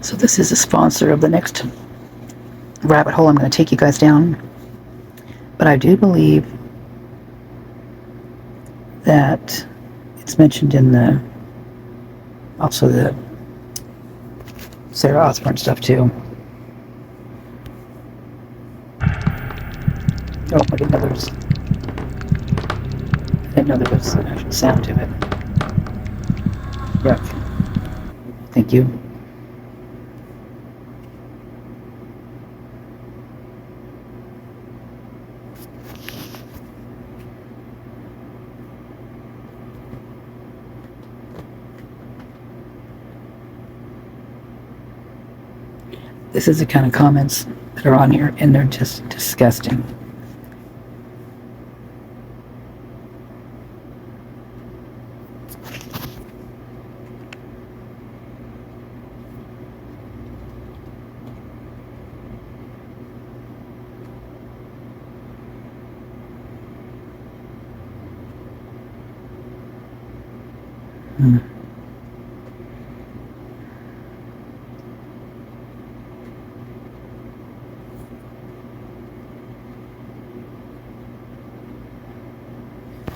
So this is a sponsor of the next rabbit hole I'm going to take you guys down. But I do believe that it's mentioned in also the Sarah Osbourne stuff too. Oh, I didn't know there was an actual sound to it. Yeah. Thank you. This is the kind of comments that are on here, and they're just disgusting.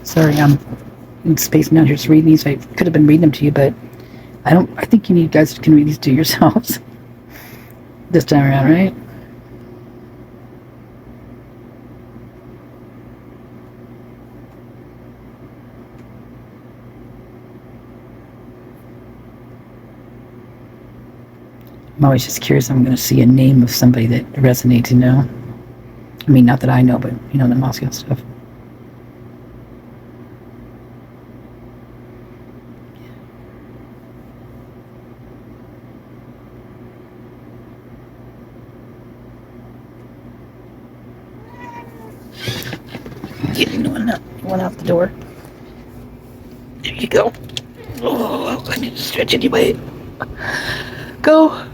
Sorry, I'm in space now just reading these. I could have been reading them to you, but I think you guys can read these to yourselves this time around, right? I'm always just curious. I'm going to see a name of somebody that resonates, you know? I mean, not that I know, but, you know, the Moscow stuff. Getting one out the door. There you go. Oh, I need to stretch anyway. Go.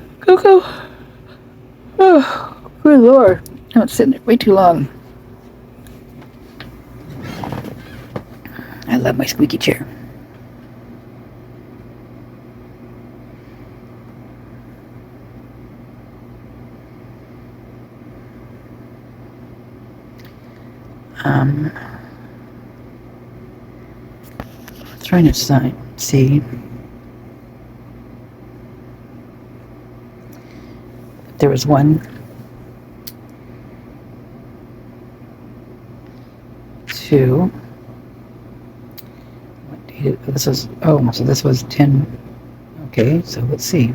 Oh, good Lord. I'm sitting there way too long. I love my squeaky chair. Trying to see there was one, two. What date? This was, oh, so this was 10. Okay, so let's see.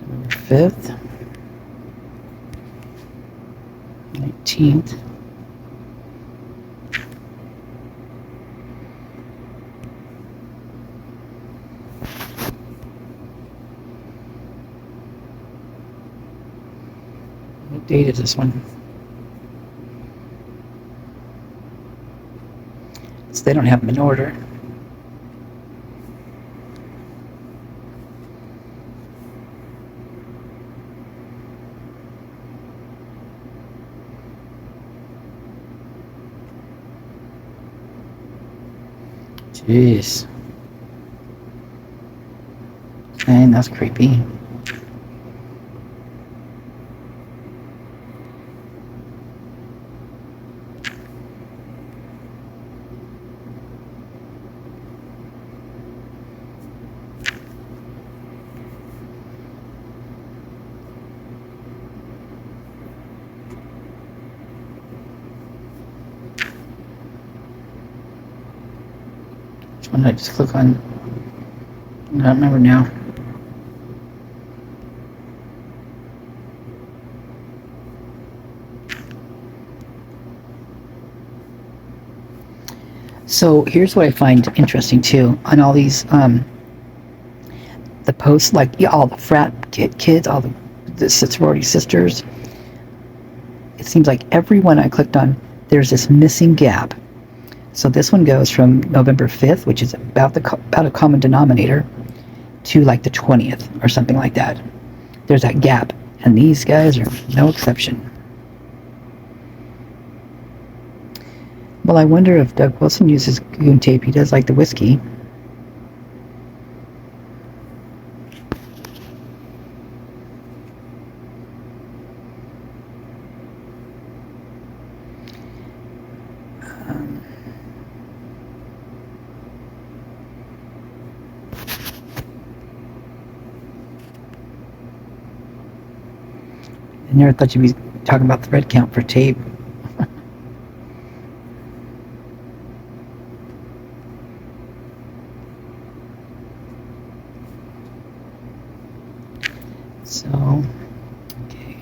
November 5th. 19th. What date is this one? So they don't have them in order. Jeez. Man, that's creepy. When I just click on, I don't remember now. So here's what I find interesting too on all these the posts, like all the frat kids, all the sorority sisters. It seems like every one I clicked on, there's this missing gap. So this one goes from November 5th, which is about a common denominator, to like the 20th or something like that. There's that gap, and these guys are no exception. Well, I wonder if Doug Wilson uses G N Tape. He does like the whiskey. I never thought you'd be talking about the thread count for tape. So, okay.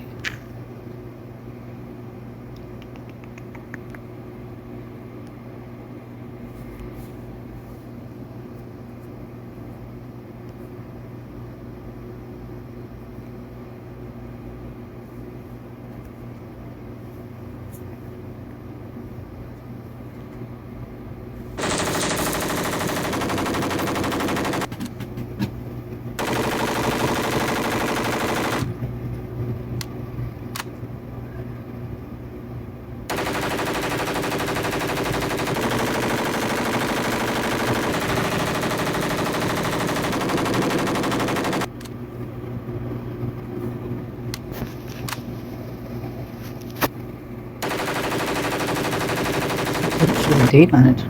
Show the date on it.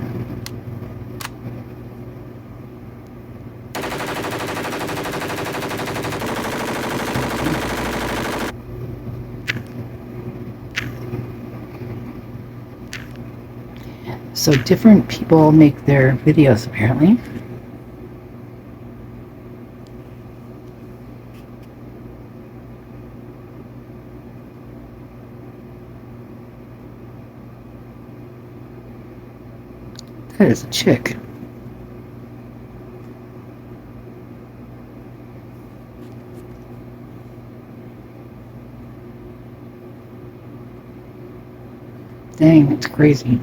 So different people make their videos apparently. That is a chick. Dang, it's crazy.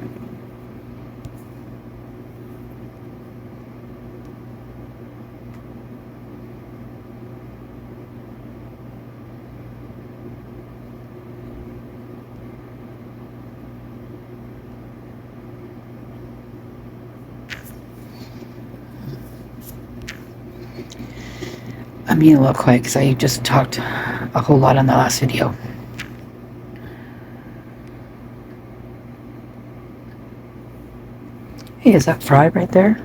I'm being a little quiet because I just talked a whole lot on the last video. Hey, is that Fry right there?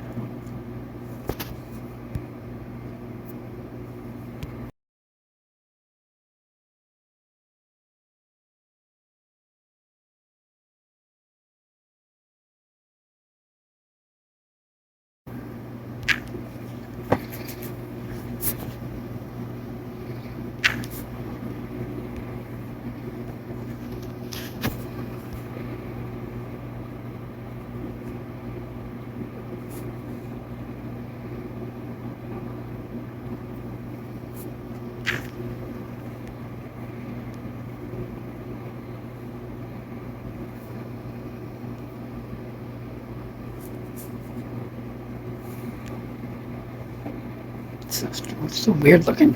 It's so weird looking.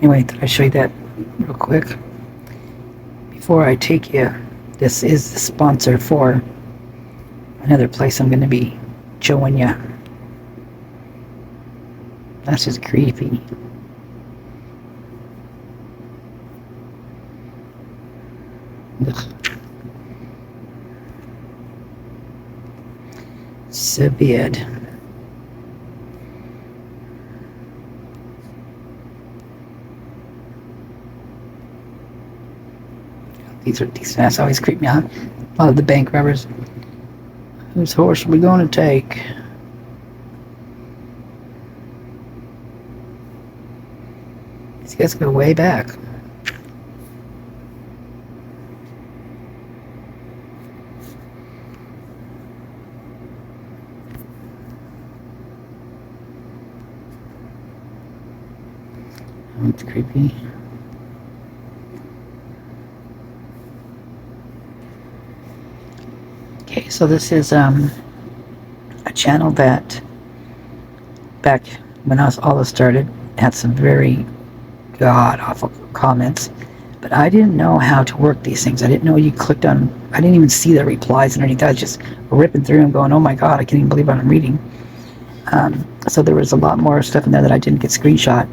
Anyway, thought I'd show you that real quick. Before I take you, this is the sponsor for another place I'm going to be showing you. That's just creepy. Ugh. So bad. These are decent ass, always creep me out. A lot of the bank robbers. Whose horse are we going to take? These guys go way back. It's creepy. Okay, so this is a channel that back when all this started had some very god awful comments, but I didn't know how to work these things. I didn't know you clicked on. I didn't even see the replies underneath. I was just ripping through and going, oh my god, I can't even believe what I'm reading. So there was a lot more stuff in there that I didn't get screenshot.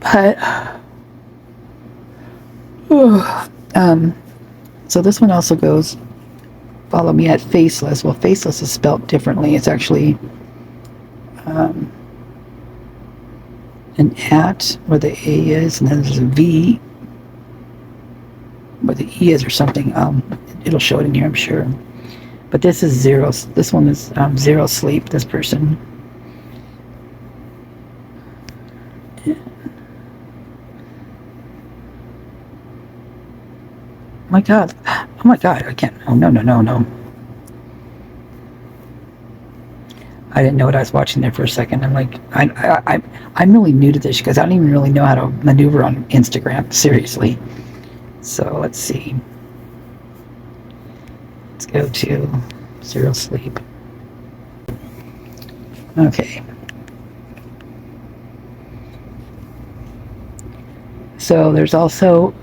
But so this one also goes, follow me at Faceless. Well, Faceless is spelled differently. It's actually an at where the A is, and then there's a V where the E is or something. It'll show it in here, I'm sure. But this is this one is Zerosleep, this person. Oh my god, I can't. Oh, no. I didn't know what I was watching there for a second. I'm like, I'm really new to this because I don't even really know how to maneuver on Instagram, seriously. So let's see. Let's go to Zerosleep. Okay. So there's also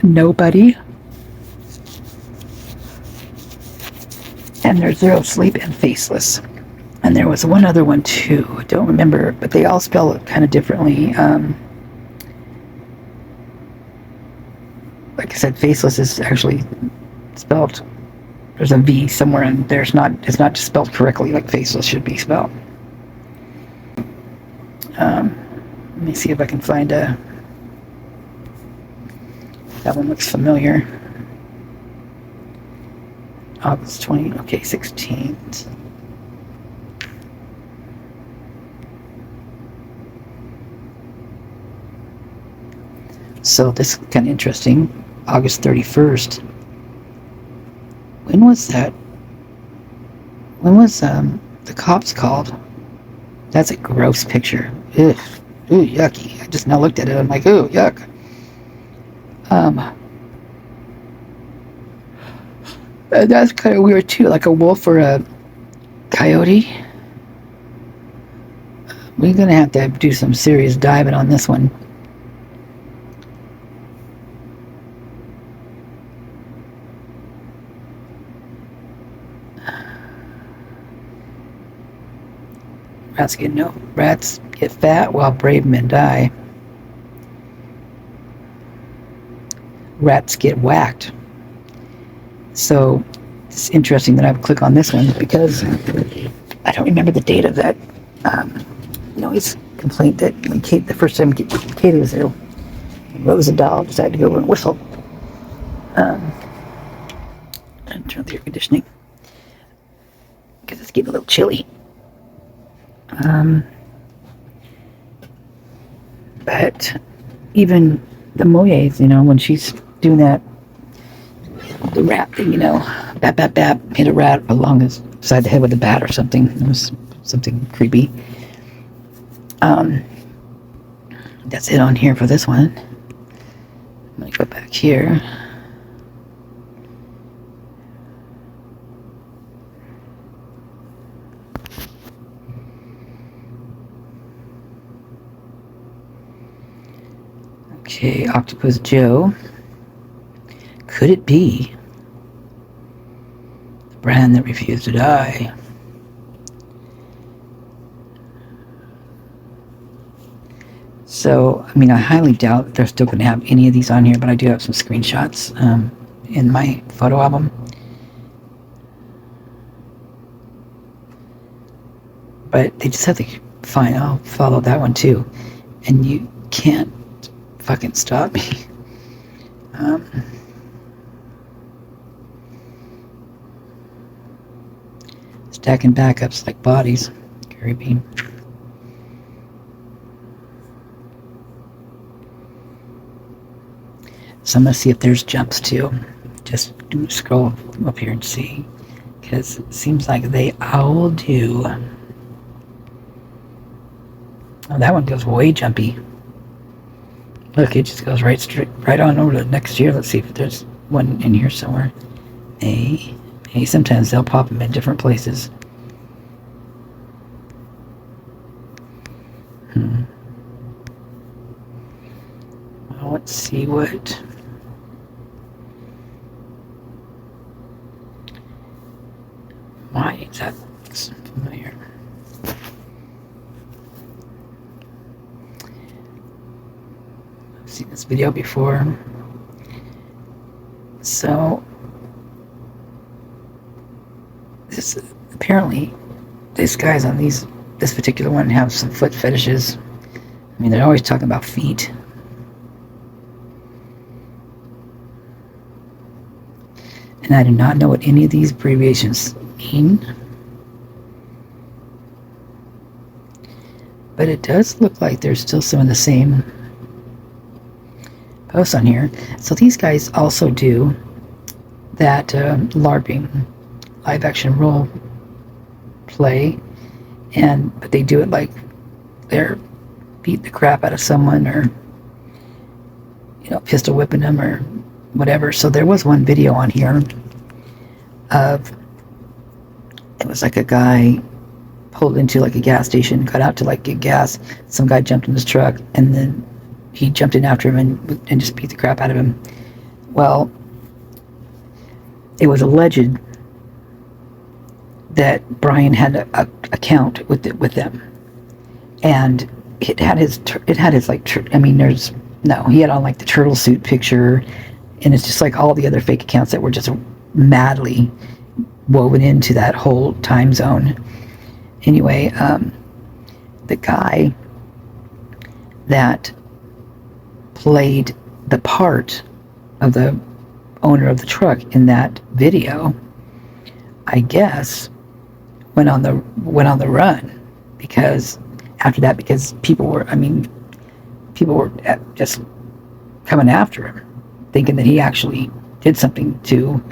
Nobody. And there's Zerosleep and Faceless. And there was one other one too. I don't remember, but they all spell it kind of differently. Like I said, Faceless is actually spelled. There's a V somewhere, and it's not just spelled correctly like Faceless should be spelled. Let me see if I can find a. That one looks familiar. August 20. Okay, 16th. So this is kind of interesting. August 31st. When was that? When was the cops called? That's a gross picture. Ugh. Ooh, yucky. I just now looked at it. I'm like, ooh, yuck. That's kind of weird too. Like a wolf or a coyote. We're gonna have to do some serious diving on this one. Rats get fat while brave men die. Rats get whacked. So it's interesting that I would click on this one because I don't remember the date of that noise complaint that when the first time Katie was there, Rose, the doll, decided to go over and whistle. And turn the air conditioning because it's getting a little chilly. But even the Moyes, when she's doing that, the rat thing, bap, bap, bap, hit a rat along his side of the head with a bat or something. It was something creepy. That's it on here for this one. I'm going to go back here. Okay, Octopus Joe. Could it be the brand that refused to die? So, I highly doubt they're still going to have any of these on here, but I do have some screenshots in my photo album. But they just have to fine. I'll follow that one too, and you can't fucking stop me. Stacking backups like bodies. Creepy. So I'm going to see if there's jumps too. Just scroll up here and see. Because it seems like they all do. Oh, that one goes way jumpy. Look, it just goes right on over to the next year. Let's see if there's one in here somewhere. Hey, sometimes they'll pop them in different places. see what. Why that looks familiar. I've seen this video before. So this apparently these guys on this particular one have some foot fetishes. I mean, they're always talking about feet. And I do not know what any of these abbreviations mean. But it does look like there's still some of the same posts on here. So these guys also do that LARPing, live action role play, but they do it like they're beating the crap out of someone, or pistol whipping them or whatever. So there was one video on here of, it was like a guy pulled into like a gas station, got out to like get gas. Some guy jumped in his truck, and then he jumped in after him and just beat the crap out of him. Well, it was alleged that Brian had a account with them, and it had his like, I mean, he had on like the turtle suit picture, and it's just like all the other fake accounts that were just madly woven into that whole time zone. Anyway, the guy that played the part of the owner of the truck in that video, I guess, went on the run because after that, because people were just coming after him, thinking that he actually did something to,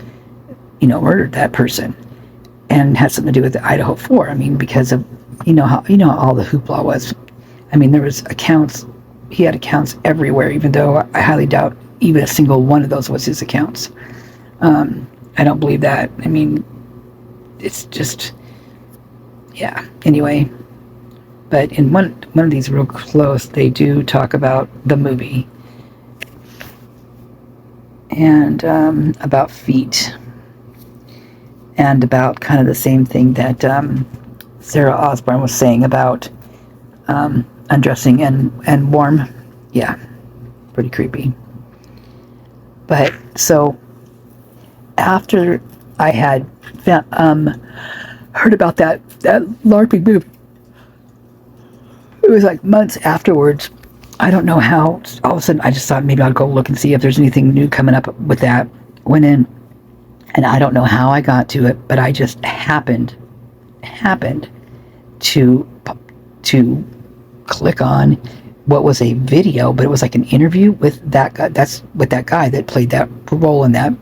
murdered that person, and had something to do with the IDAHO4. I mean, because of how all the hoopla was. I mean, there was accounts. He had accounts everywhere, even though I highly doubt even a single one of those was his accounts. I don't believe that. I mean, it's just, yeah. Anyway, but in one of these real close, they do talk about the movie and about feet, and about kind of the same thing that Sarah Osborne was saying about undressing and warm. Yeah, pretty creepy. But so after I had heard about that LARPing movie, it was like months afterwards. I don't know how, all of a sudden I just thought maybe I'll go look and see if there's anything new coming up with that. Went in, and I don't know how I got to it, but I just happened to click on what was a video, but it was like an interview with that guy. That's with that guy that played that role in that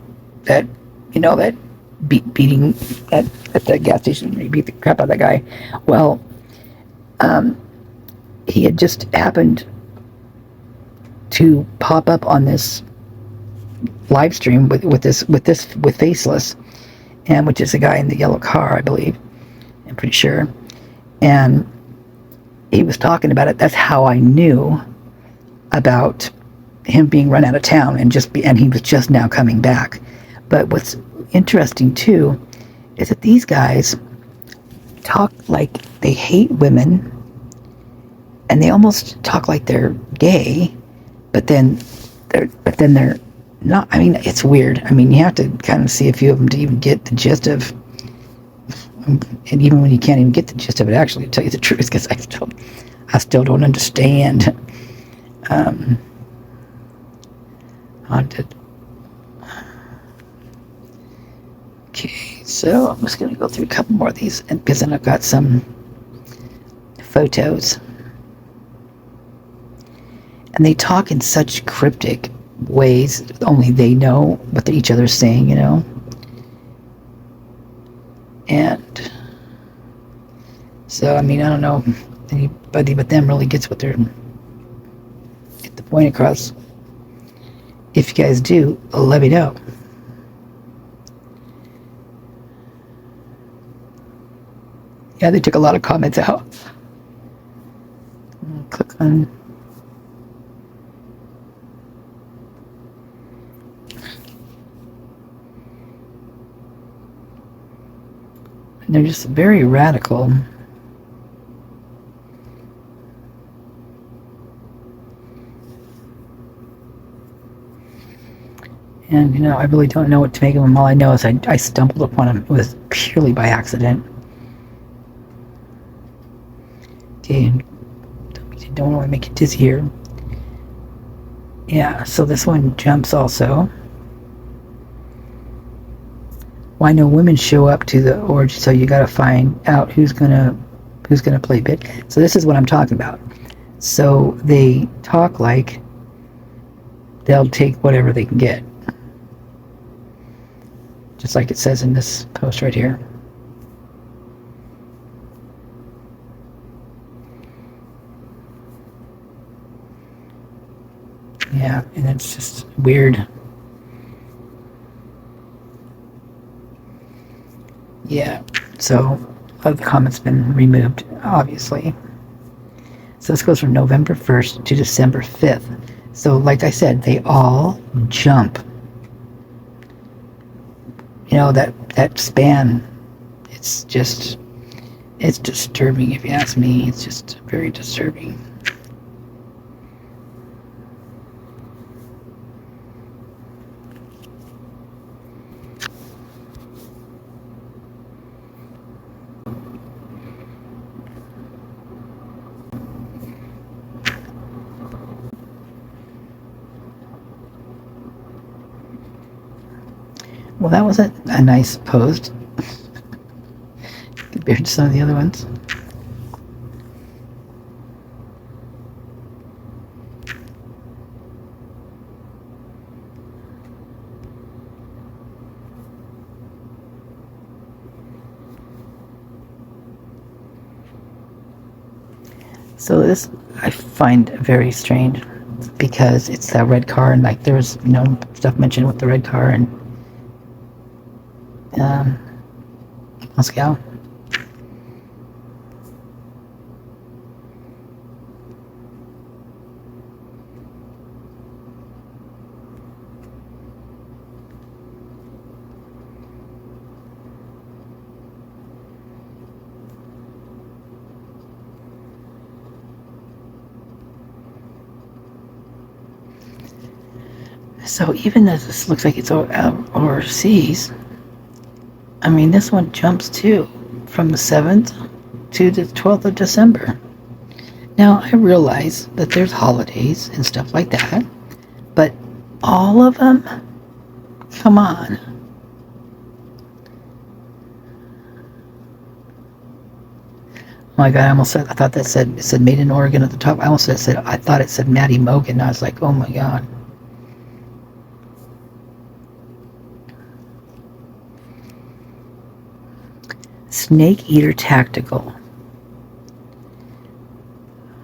beating at the gas station. He beat the crap out of that guy. Well, he had just happened to pop up on this live stream with Faceless, and which is the guy in the yellow car, I believe. I'm pretty sure. And he was talking about it. That's how I knew about him being run out of town, and he was just now coming back. But what's interesting too is that these guys talk like they hate women, and they almost talk like they're gay, but then they're not. I mean, it's weird. I mean, you have to kind of see a few of them to even get the gist of. And even when you can't even get the gist of it, actually, to tell you the truth, because I still don't understand. Haunted. Okay, so I'm just going to go through a couple more of these, because then I've got some photos. And they talk in such cryptic ways, only they know what each other's saying, And so, I mean, I don't know if anybody but them really gets get the point across. If you guys do, let me know. Yeah, they took a lot of comments out. Click on. they're just very radical. And, you know, I really don't know what to make of them. All I know is I stumbled upon them. It was purely by accident. Okay, don't want to make you dizzy here. Yeah, so this one jumps also. Why no women show up to the orgy, so you gotta find out who's gonna play bit. So this is what I'm talking about. So they talk like they'll take whatever they can get. Just like it says in this post right here. Yeah, and it's just weird. Yeah, so a lot of the comments been removed, obviously. So this goes from November 1st to December 5th. So like I said, they all jump. You know, that span, it's disturbing if you ask me. It's just very disturbing. Well, that was a nice post compared to some of the other ones. So this I find very strange because it's that red car, and like there was, you know, stuff mentioned with the red car and Moscow. So even though this looks like it's overseas, I mean, this one jumps too, from the 7th to the 12th of December. Now, I realize that there's holidays and stuff like that, but all of them? Come on. Oh my God, I thought that said, it said made in Oregon at the top. I thought it said Maddie Mogan. I was like, oh my God. Snake Eater Tactical.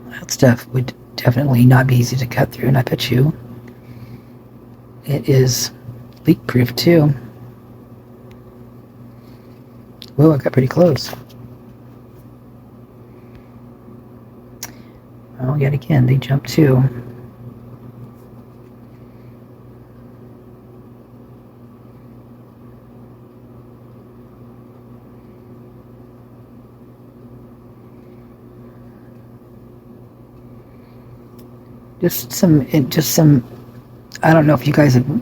That stuff would definitely not be easy to cut through, and I bet you it is leak proof too. Whoa, I got pretty close. Oh, yet again, they jump too. Just some, I don't know if you guys have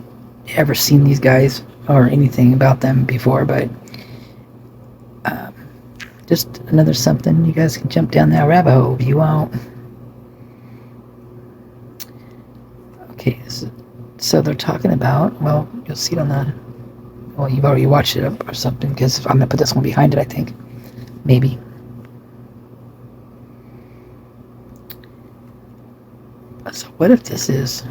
ever seen these guys or anything about them before, but just another something. You guys can jump down that rabbit hole if you want. Okay, so they're talking about, well, you'll see it on the, well, you've already watched it or something, because I'm going to put this one behind it, I think. Maybe. So what if this is,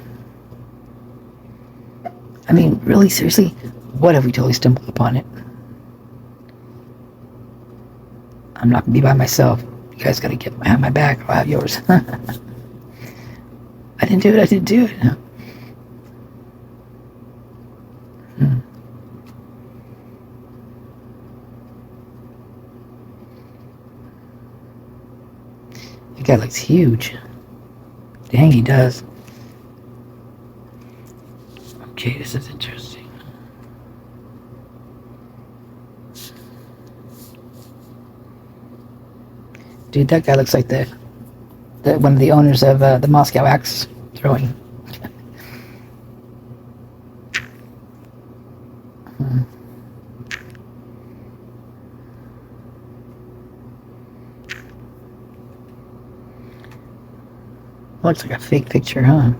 I mean, really seriously, what if we totally stumbled upon it? I'm not going to be by myself. You guys got to have my back. I'll have yours. I didn't do it. The guy looks huge. Dang, he does. Okay, this is interesting. Dude, that guy looks like the one of the owners of the Moscow Axe Throwing. Looks like a fake picture, huh?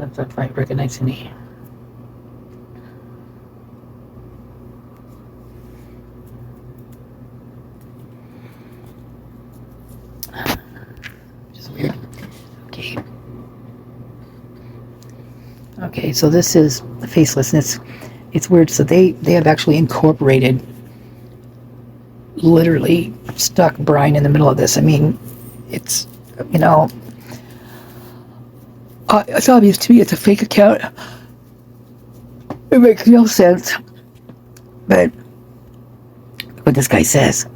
If I might recognize any. Just weird. Okay. Okay, so this is Faceless, and it's weird. So they have actually incorporated, literally stuck Brian in the middle of this. I mean, it's, you know, it's obvious to me it's a fake account. It makes no sense. But what this guy says,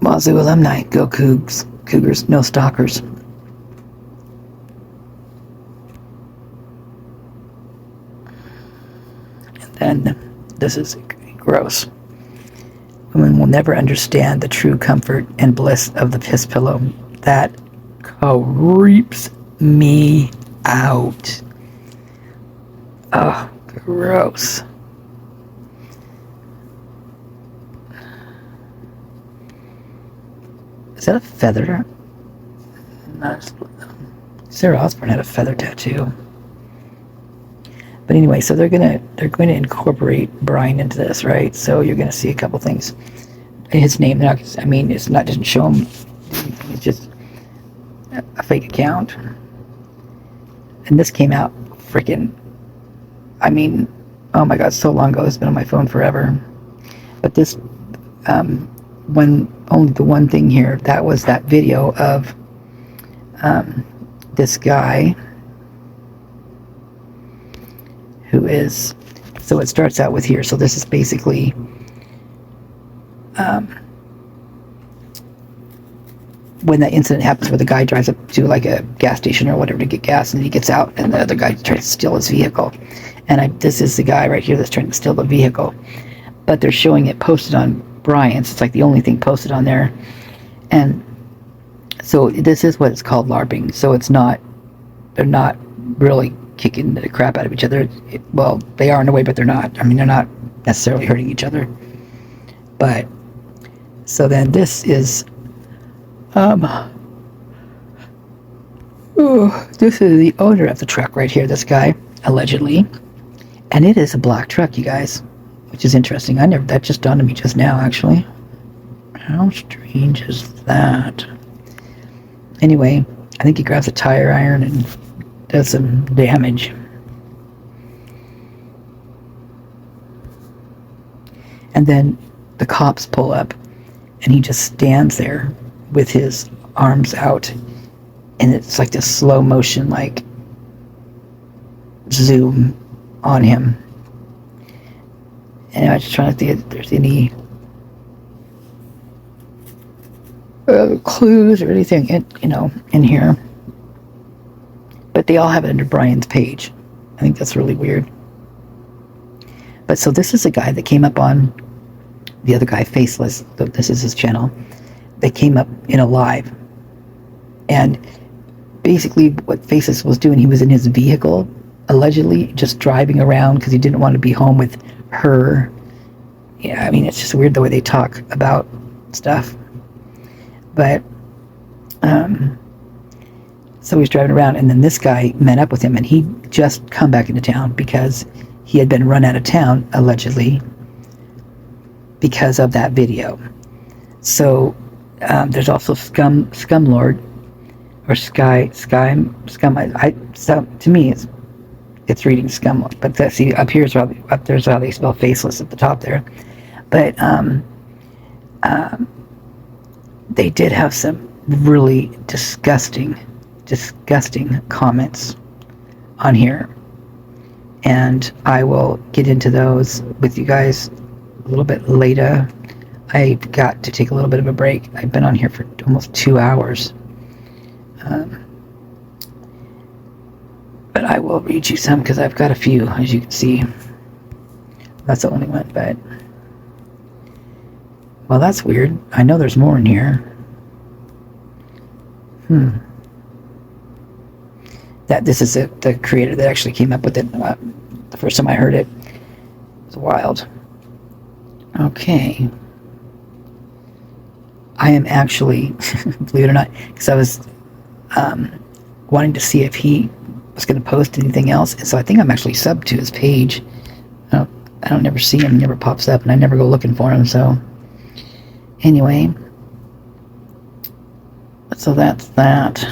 Wazoo alumni, go Cougs, Cougars, no stalkers. And then this is gross. Women will never understand the true comfort and bliss of the piss pillow. That creeps me out. Oh, gross. Is that a feather? Sarah Osborne had a feather tattoo. But anyway, so they're going to incorporate Brian into this, right? So you're going to see a couple things. His name, I mean, it's not, doesn't show him. It's just a fake account. And this came out freaking, I mean, oh my God, so long ago. It's been on my phone forever. But this, only the one thing here, that was that video of this guy who is, so it starts out with here. So this is basically when that incident happens where the guy drives up to like a gas station or whatever to get gas, and he gets out and the other guy tries to steal his vehicle. And this is the guy right here that's trying to steal the vehicle. But they're showing it posted on Brian's. It's like the only thing posted on there. And so this is what it's called LARPing. So it's not, they're not really kicking the crap out of each other. Well, they are in a way, but they're not. I mean, they're not necessarily hurting each other. But, so then this is, this is the owner of the truck right here, this guy, allegedly. And it is a black truck, you guys, which is interesting. That just dawned on me just now, actually. How strange is that? Anyway, I think he grabs a tire iron and does some damage. And then the cops pull up and he just stands there with his arms out, and it's like this slow motion, like zoom on him. And I'm just trying to think if there's any clues or anything in here. But they all have it under Brian's page. I think that's really weird. But so this is a guy that came up on the other guy, Faceless. This is his channel. They came up in a live. And basically what Faceless was doing, he was in his vehicle, allegedly just driving around because he didn't want to be home with her. Yeah, I mean, it's just weird the way they talk about stuff. But, so he's driving around, and then this guy met up with him, and he just come back into town because he had been run out of town, allegedly, because of that video. So, there's also Skvmlord, or so to me, it's reading Skvmlord, but see, up there's how they spell Faceless at the top there. But, they did have some really disgusting comments on here, and I will get into those with you guys a little bit later. I've got to take a little bit of a break. I've been on here for almost 2 hours. will read you some because I've got a few, as you can see. That's the only one, but... Well, that's weird. I know there's more in here. This is the creator that actually came up with it. The first time I heard it. It was wild. Okay. I am actually, believe it or not, because I was wanting to see if he was going to post anything else, and so I think I'm actually subbed to his page. I don't never see him, he never pops up, and I never go looking for him, so anyway. So that's that.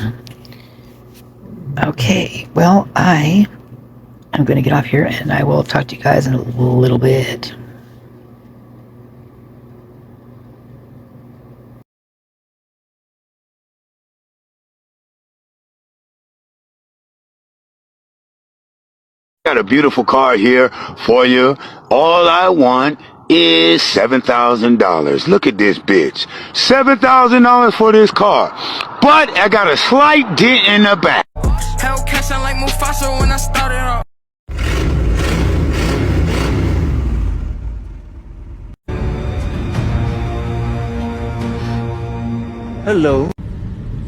Okay, well, I'm going to get off here, and I will talk to you guys in a little bit. Got a beautiful car here for you. All I want is $7,000. Look at this bitch. $7,000 for this car. But I got a slight dent in the back. Hellcat sound like Mufasa when I started up. Hello.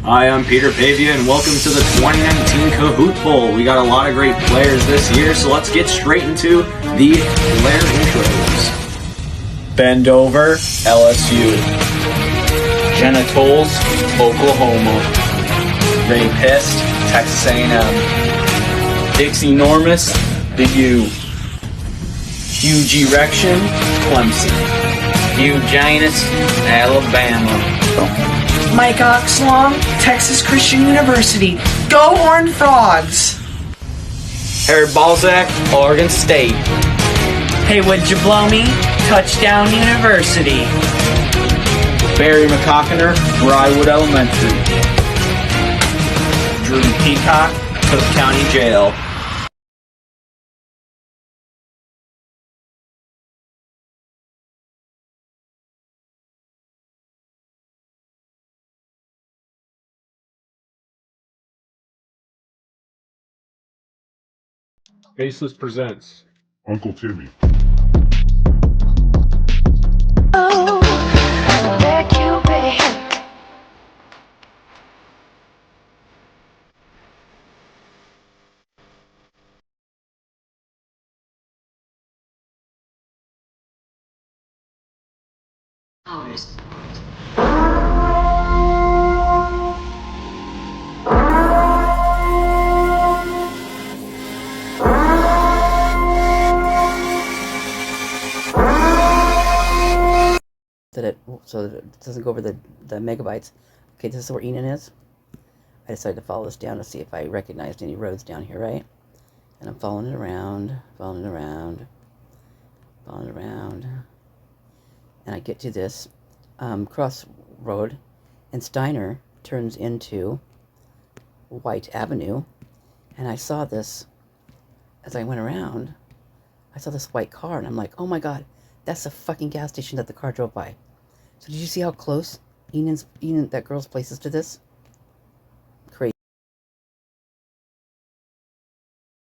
Hi, I'm Peter Pavia, and welcome to the 2019 Kahoot Bowl. We got a lot of great players this year, so let's get straight into the player intros. Bend Over, LSU. Genitals, Oklahoma. Rapist, Texas A&M. Dixie Normus, the U. Huge Erection, Clemson. Eugenius, Alabama. Mike Oxlong, Texas Christian University. Go Horned Frogs! Harry Balzac, Oregon State. Hey, would you blow me? Touchdown University. Barry McCockiner, Briarwood Elementary. Drew Peacock, Cook County Jail. Faceless presents Uncle Timmy. Oh, thank you, babe. So that it doesn't go over the megabytes. Okay, this is where Enon is. I decided to follow this down to see if I recognized any roads down here, right? And I'm following it around, following it around, following it around. And I get to this crossroad, and Steiner turns into White Avenue. And I saw this, as I went around, I saw this white car, and I'm like, oh my god, that's the fucking gas station that the car drove by. So did you see how close Enon, that girl's place is to this?